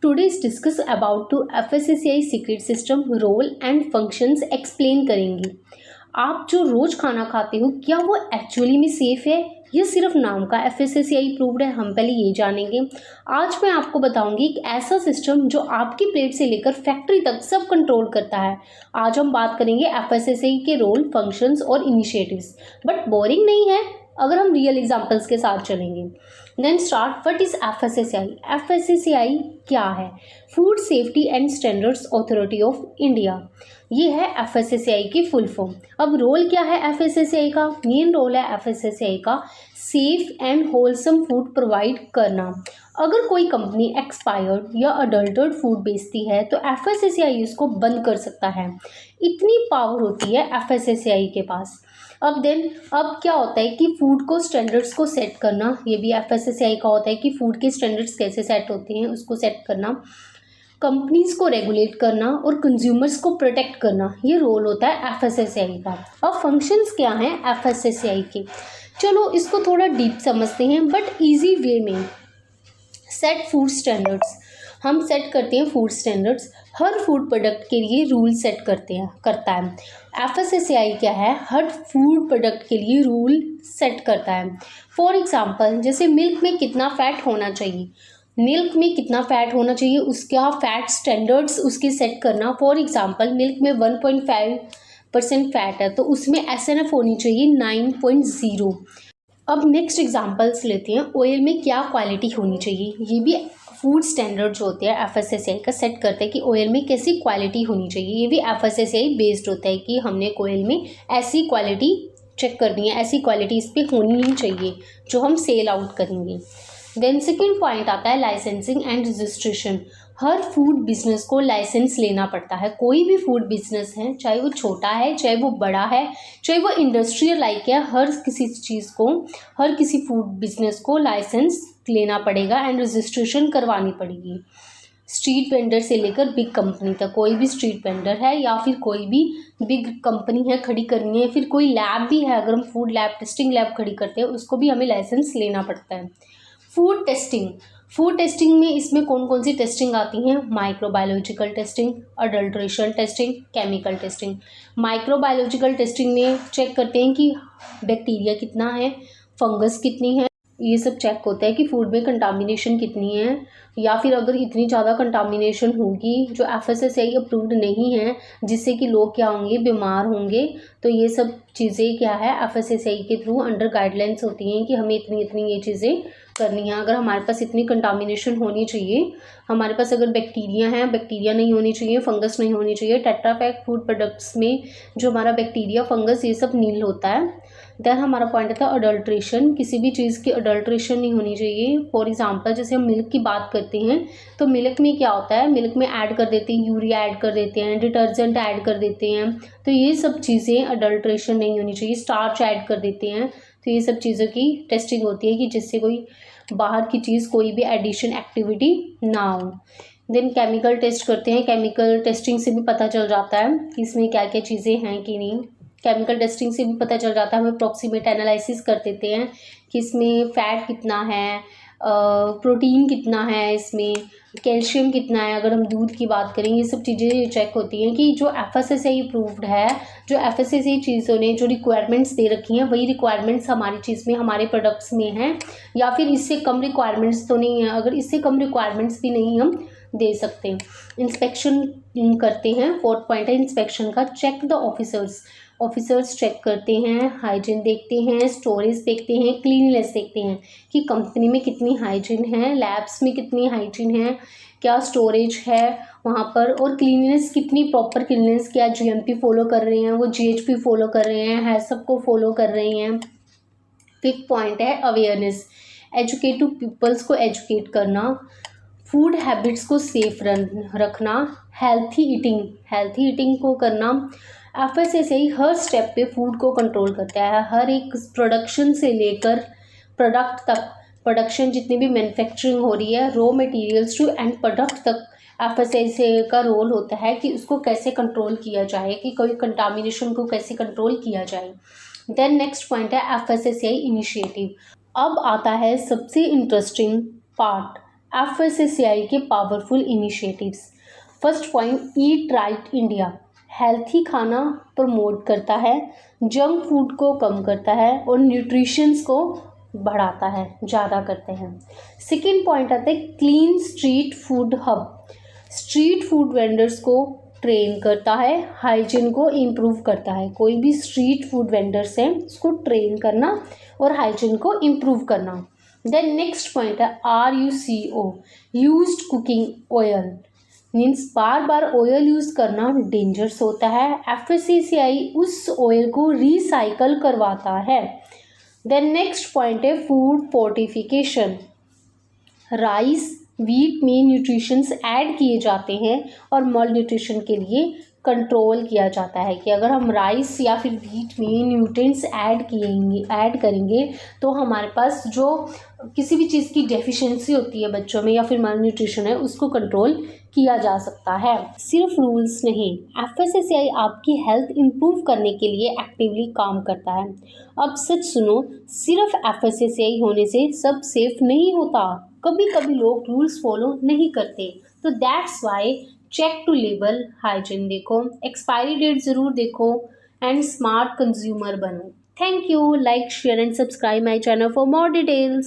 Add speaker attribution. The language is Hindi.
Speaker 1: Today's discuss about to FSSAI secret system role and functions explain करेंगे। आप जो रोज खाना खाते हो क्या वो एक्चुअली में सेफ है या सिर्फ नाम का FSSAI अप्रूव्ड है, हम पहले ये जानेंगे। आज मैं आपको बताऊंगी एक ऐसा सिस्टम जो आपकी प्लेट से लेकर फैक्ट्री तक सब कंट्रोल करता है। आज हम बात करेंगे FSSAI के रोल, फंक्शंस और इनिशिएटिव्स, बट बोरिंग नहीं है अगर हम रियल एग्जांपल्स के साथ चलेंगे। Then start, what is FSSAI? FSSAI क्या है? Food safety and standards authority of India, ये है FSSAI की फुल फॉर्म। अब रोल क्या है FSSAI का? मेन रोल है FSSAI का safe and wholesome food provide करना। अगर कोई कंपनी एक्सपायर्ड या अडल्टर्ड फूड बेचती है तो FSSAI उसको बंद कर सकता है। इतनी पावर होती है FSSAI के पास। अब क्या होता है कि फूड को स्टैंडर्ड्स को सेट करना, ये भी FSSAI का होता है कि फूड के स्टैंडर्ड्स कैसे सेट होते हैं उसको सेट करना, कंपनीज को रेगुलेट करना और कंज्यूमर्स को प्रोटेक्ट करना, ये रोल होता है FSSAI का। अब फंक्शंस क्या हैं FSSAI के? चलो इसको थोड़ा डीप समझते हैं बट इजी वे में। सेट फूड स्टैंडर्ड्स, हम सेट करते हैं फूड स्टैंडर्ड्स, हर फूड प्रोडक्ट के लिए रूल सेट करता है। FSSAI क्या है? हर फूड प्रोडक्ट के लिए रूल सेट करता है। फॉर एग्जांपल, जैसे मिल्क में कितना फैट होना चाहिए, मिल्क में कितना फ़ैट होना चाहिए उसका फैट स्टैंडर्ड्स उसके सेट करना। फॉर एग्जांपल, मिल्क में 1.5% फैट है तो उसमें SNF होनी चाहिए 9.0। अब नेक्स्ट एग्जांपल्स लेते हैं। ऑयल में क्या क्वालिटी होनी चाहिए, ये भी फूड स्टैंडर्ड जो होते हैं FSSAI का सेट करते हैं कि ऑयल में कैसी क्वालिटी होनी चाहिए। ये भी FSSAI बेस्ड होता है कि हमने ऑयल में ऐसी क्वालिटी चेक करनी है, ऐसी क्वालिटी इस पर होनी ही चाहिए जो हम सेल आउट करेंगे। देन सेकेंड पॉइंट आता है licensing and registration. Her food business को लाइसेंस लेना पड़ता है। कोई भी फूड बिजनेस है, चाहे वो छोटा है चाहे वो बड़ा है, चाहे वो इंडस्ट्रियल लाइक है, हर किसी चीज़ को, हर किसी फूड बिजनेस को लाइसेंस लेना पड़ेगा एंड रजिस्ट्रेशन करवानी पड़ेगी। स्ट्रीट वेंडर से लेकर बिग कंपनी तक, कोई भी स्ट्रीट वेंडर है या फिर कोई भी बिग कंपनी है खड़ी करनी है, फिर कोई लैब भी है, अगर हम फूड लैब, टेस्टिंग लैब खड़ी करते हैं उसको भी हमें लाइसेंस लेना पड़ता है। फूड टेस्टिंग, फूड टेस्टिंग में इसमें कौन कौन सी टेस्टिंग आती हैं? Microbiological testing, adulteration testing, chemical testing. Microbiological testing में चेक करते हैं कि बैक्टीरिया कितना है, फंगस कितनी है, ये सब चेक होता है कि फूड में कंटामिनेशन कितनी है, या फिर अगर इतनी ज़्यादा कंटामिनेशन होगी जो FSSAI अप्रूव्ड नहीं है जिससे कि लोग क्या होंगे, बीमार होंगे, तो ये सब चीज़ें क्या है FSSAI के थ्रू अंडर गाइडलाइंस होती हैं कि हमें इतनी इतनी ये चीज़ें करनी है। अगर हमारे पास इतनी कंटामिनेशन होनी चाहिए, हमारे पास अगर बैक्टीरिया है, बैक्टीरिया नहीं होनी चाहिए, फंगस नहीं होनी चाहिए। टेट्रापैक फूड प्रोडक्ट्स में जो हमारा बैक्टीरिया, फंगस ये सब नील होता है। देन हमारा पॉइंट था अडल्ट्रेशन, किसी भी चीज़ की अडल्ट्रेशन नहीं होनी चाहिए। फॉर एग्जांपल, जैसे हम मिल्क की बात करते हैं तो मिल्क में क्या होता है, मिल्क में ऐड कर देते हैं यूरिया, ऐड कर देते हैं डिटर्जेंट, ऐड कर देते हैं, तो ये सब चीज़ें अडल्ट्रेशन नहीं होनी चाहिए। स्टार्च ऐड कर देते हैं, तो ये सब चीज़ों की टेस्टिंग होती है कि जिससे कोई बाहर की चीज़, कोई भी एडिशन एक्टिविटी ना हो। देन केमिकल टेस्ट करते हैं, केमिकल टेस्टिंग से भी पता चल जाता है कि इसमें क्या क्या चीज़ें हैं कि नहीं। केमिकल टेस्टिंग से भी पता चल जाता है, हम अप्रॉक्सीमेट एनालिसिस कर देते हैं कि इसमें फ़ैट कितना है, प्रोटीन कितना है, इसमें कैल्शियम कितना है, अगर हम दूध की बात करें, ये सब चीज़ें चेक होती हैं कि जो FSSAI अप्रूव्ड है, जो FSSAI चीज़ों ने जो रिक्वायरमेंट्स दे रखी हैं वही रिक्वायरमेंट्स हमारी चीज़ में, हमारे प्रोडक्ट्स में हैं, या फिर इससे कम रिक्वायरमेंट्स तो नहीं है। अगर इससे कम रिक्वायरमेंट्स भी नहीं हम दे सकते। इंस्पेक्शन करते हैं, फोर्थ पॉइंट है इंस्पेक्शन का। चेक द ऑफिसर्स चेक करते हैं, हाइजीन देखते हैं, स्टोरेज देखते हैं, क्लीननेस देखते हैं कि कंपनी में कितनी हाइजीन है, लैब्स में कितनी हाइजीन है, क्या स्टोरेज है वहाँ पर, और क्लीननेस कितनी, प्रॉपर क्लीननेस, क्या GMP फॉलो कर रहे हैं, वो GHP फॉलो कर रहे हैं, है सबको फॉलो कर रहे हैं। फिफ्थ पॉइंट है अवेयरनेस, एजुकेट टू पीपल्स को एजुकेट करना, फूड हैबिट्स को सेफ रखना, हेल्थी ईटिंग को करना। FSSAI हर स्टेप पे फूड को कंट्रोल करता है, हर एक प्रोडक्शन से लेकर प्रोडक्ट तक, प्रोडक्शन जितनी भी मैन्युफैक्चरिंग हो रही है, raw materials to end product तक FSSAI का रोल होता है कि उसको कैसे कंट्रोल किया जाए, कि कोई कंटामिनेशन को कैसे कंट्रोल किया जाए। देन नेक्स्ट पॉइंट है FSSAI इनिशिएटिव। अब आता है सबसे इंटरेस्टिंग पार्ट, FSSAI के powerful initiatives. First point, eat right India, healthy खाना प्रमोट करता है, जंक फूड को कम करता है और न्यूट्रिशंस को बढ़ाता है, ज़्यादा करते हैं। सेकेंड पॉइंट आता है clean street food hub, street food vendors को ट्रेन करता है, हाइजीन को इम्प्रूव करता है। कोई भी स्ट्रीट फूड वेंडर्स हैं उसको ट्रेन करना और हाइजीन को इम्प्रूव करना। देन नेक्स्ट पॉइंट है RUCO, used cooking oil, means बार बार ऑयल यूज़ करना डेंजरस होता है। FSSAI उस ऑयल को रिसाइकल करवाता है। देन नेक्स्ट पॉइंट है फूड फोर्टिफिकेशन, राइस वीट में न्यूट्रिशंस ऐड किए जाते हैं और मॉल न्यूट्रिशन के लिए कंट्रोल किया जाता है कि अगर हम राइस या फिर वीट में न्यूट्रिएंट्स ऐड करेंगे तो हमारे पास जो किसी भी चीज़ की डेफिशिएंसी होती है बच्चों में या फिर मॉल न्यूट्रिशन है उसको कंट्रोल किया जा सकता है। सिर्फ रूल्स नहीं, FSSAI आपकी हेल्थ इम्प्रूव करने के लिए एक्टिवली काम करता है। अब सच सुनो, सिर्फ FSSAI होने से सब सेफ नहीं होता, कभी कभी लोग रूल्स फॉलो नहीं करते, तो that's why check to label, hygiene देखो, एक्सपायरी डेट ज़रूर देखो एंड स्मार्ट कंज्यूमर बनो। Thank you, like share and subscribe my channel for more details.